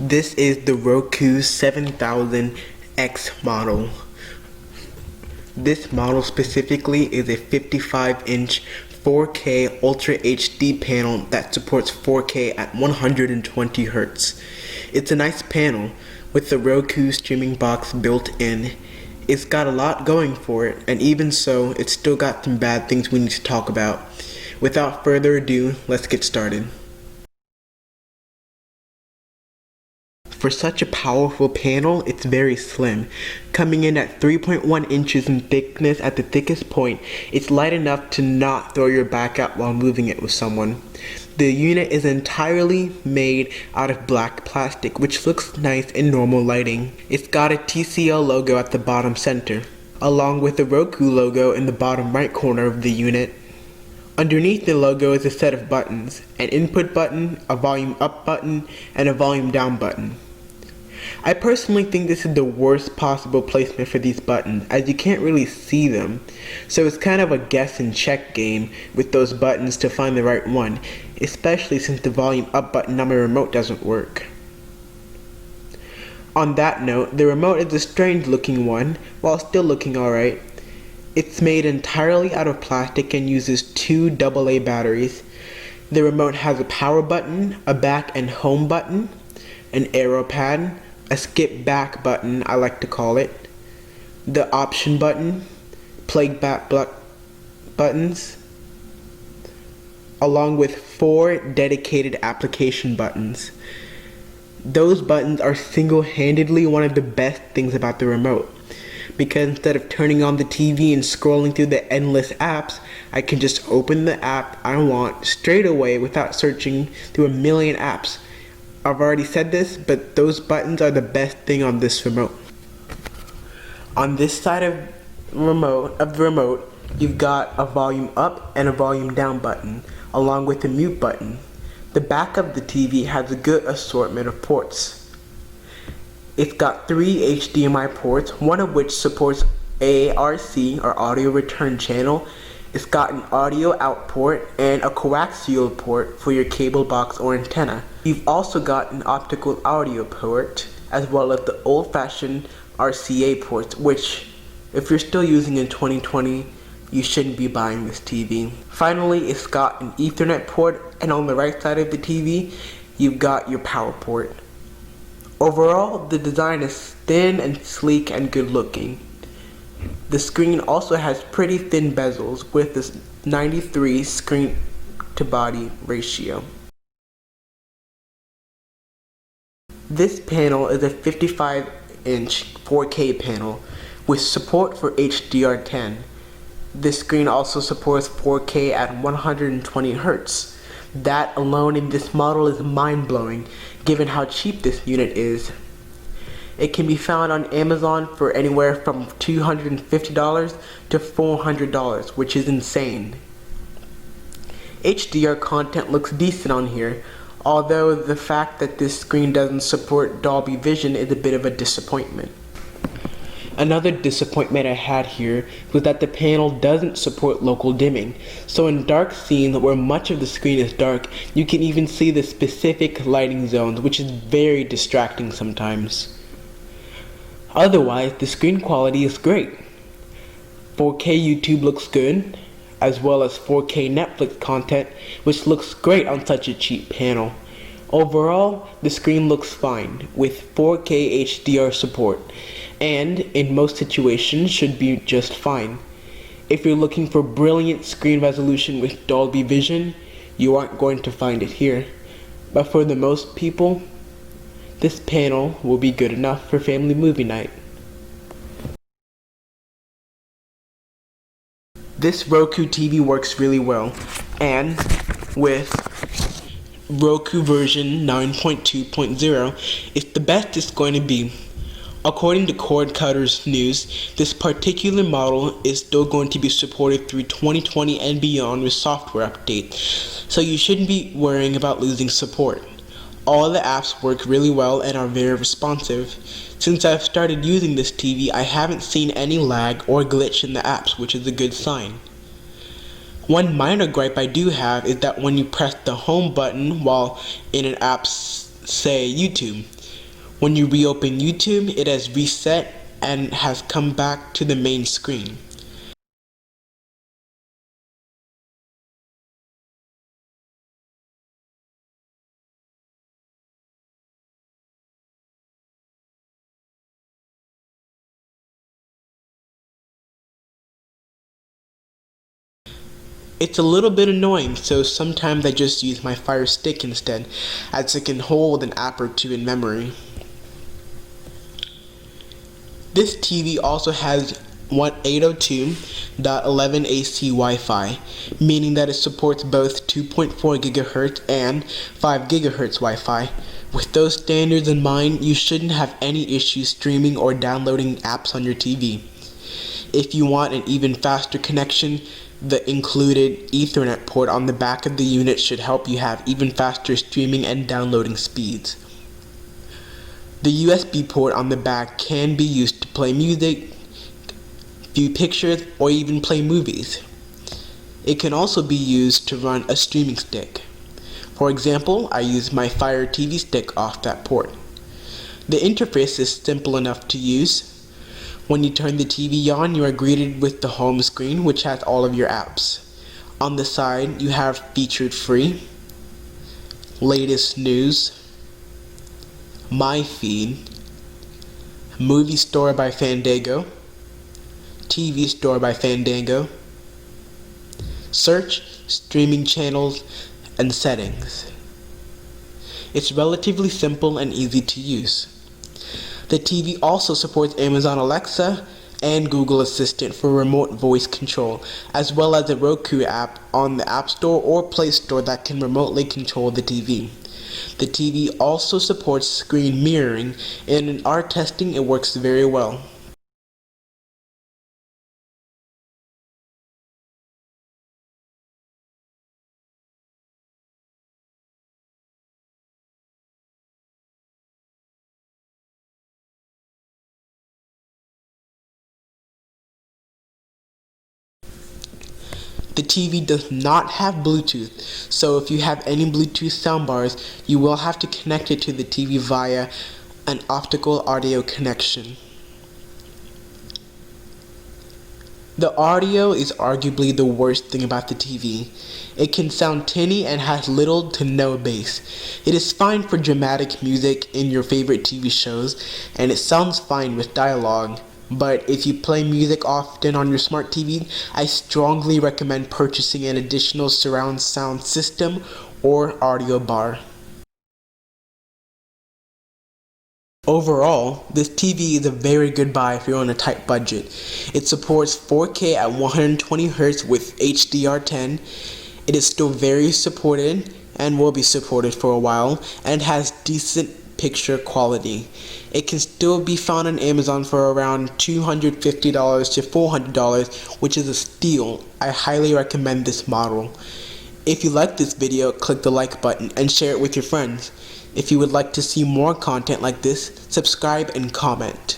This is the Roku 7000X model. This model specifically is a 55-inch 4K Ultra HD panel that supports 4K at 120 Hz. It's a nice panel with the Roku streaming box built in. It's got a lot going for it, and even so, it's still got some bad things we need to talk about. Without further ado, let's get started. For such a powerful panel, it's very slim. Coming in at 3.1 inches in thickness at the thickest point, it's light enough to not throw your back out while moving it with someone. The unit is entirely made out of black plastic, which looks nice in normal lighting. It's got a TCL logo at the bottom center, along with the Roku logo in the bottom right corner of the unit. Underneath the logo is a set of buttons, an input button, a volume up button, and a volume down button. I personally think this is the worst possible placement for these buttons, as you can't really see them, so it's kind of a guess and check game with those buttons to find the right one, especially since the volume up button on my remote doesn't work. On that note, the remote is a strange looking one, while still looking alright. It's made entirely out of plastic and uses two AA batteries. The remote has a power button, a back and home button, an arrow pad, a skip back button I like to call it, the option button, play back buttons, along with 4 dedicated application buttons. Those buttons are single-handedly one of the best things about the remote, because instead of turning on the TV and scrolling through the endless apps, I can just open the app I want straight away without searching through a million apps. I've already said this, but those buttons are the best thing on this remote. On this side of the remote, you've got a volume up and a volume down button, along with a mute button. The back of the TV has a good assortment of ports. It's got 3 HDMI ports, one of which supports ARC, or audio return channel. It's got an audio out port and a coaxial port for your cable box or antenna. You've also got an optical audio port, as well as the old-fashioned RCA ports, which, if you're still using in 2020, you shouldn't be buying this TV. Finally, it's got an Ethernet port, and on the right side of the TV, you've got your power port. Overall, the design is thin and sleek and good looking. The screen also has pretty thin bezels with this 93 screen to body ratio. This panel is a 55-inch 4K panel with support for HDR10. This screen also supports 4K at 120 Hz. That alone in this model is mind-blowing, given how cheap this unit is. It can be found on Amazon for anywhere from $250 to $400, which is insane. HDR content looks decent on here, although the fact that this screen doesn't support Dolby Vision is a bit of a disappointment. Another disappointment I had here was that the panel doesn't support local dimming, so in dark scenes where much of the screen is dark, you can even see the specific lighting zones, which is very distracting sometimes. Otherwise, the screen quality is great. 4K YouTube looks good, as well as 4K Netflix content, which looks great on such a cheap panel. Overall, the screen looks fine, with 4K HDR support, and in most situations should be just fine. If you're looking for brilliant screen resolution with Dolby Vision, you aren't going to find it here. But for the most people, this panel will be good enough for family movie night. This Roku TV works really well, and with Roku version 9.2.0, it's the best it's going to be. According to Cord Cutter's news, this particular model is still going to be supported through 2020 and beyond with software updates, so you shouldn't be worrying about losing support. All the apps work really well and are very responsive. Since I've started using this TV, I haven't seen any lag or glitch in the apps, which is a good sign. One minor gripe I do have is that when you press the home button while in an app, say YouTube, When you reopen YouTube, it has reset and has come back to the main screen. It's a little bit annoying, so sometimes I just use my Fire Stick instead, as it can hold an app or two in memory. This TV also has 802.11ac Wi-Fi, meaning that it supports both 2.4 GHz and 5 GHz Wi-Fi. With those standards in mind, you shouldn't have any issues streaming or downloading apps on your TV. If you want an even faster connection, the included Ethernet port on the back of the unit should help you have even faster streaming and downloading speeds. The USB port on the back can be used to play music, view pictures, or even play movies. It can also be used to run a streaming stick. For example, I use my Fire TV stick off that port. The interface is simple enough to use. When you turn the TV on, you are greeted with the home screen, which has all of your apps. On the side, you have Featured Free, Latest News, My Feed, Movie Store by Fandango, TV Store by Fandango, Search, Streaming Channels, and Settings. It's relatively simple and easy to use. The TV also supports Amazon Alexa and Google Assistant for remote voice control, as well as a Roku app on the App Store or Play Store that can remotely control the TV. The TV also supports screen mirroring, and in our testing it works very well. The TV does not have Bluetooth, so if you have any Bluetooth soundbars, you will have to connect it to the TV via an optical audio connection. The audio is arguably the worst thing about the TV. It can sound tinny and has little to no bass. It is fine for dramatic music in your favorite TV shows, and it sounds fine with dialogue. But if you play music often on your smart TV, I strongly recommend purchasing an additional surround sound system or audio bar. Overall, this TV is a very good buy if you're on a tight budget. It supports 4K at 120Hz with HDR10. It is still very supported and will be supported for a while, and has decent picture quality. It can still be found on Amazon for around $250 to $400, which is a steal. I highly recommend this model. If you like this video, click the like button and share it with your friends. If you would like to see more content like this, subscribe and comment.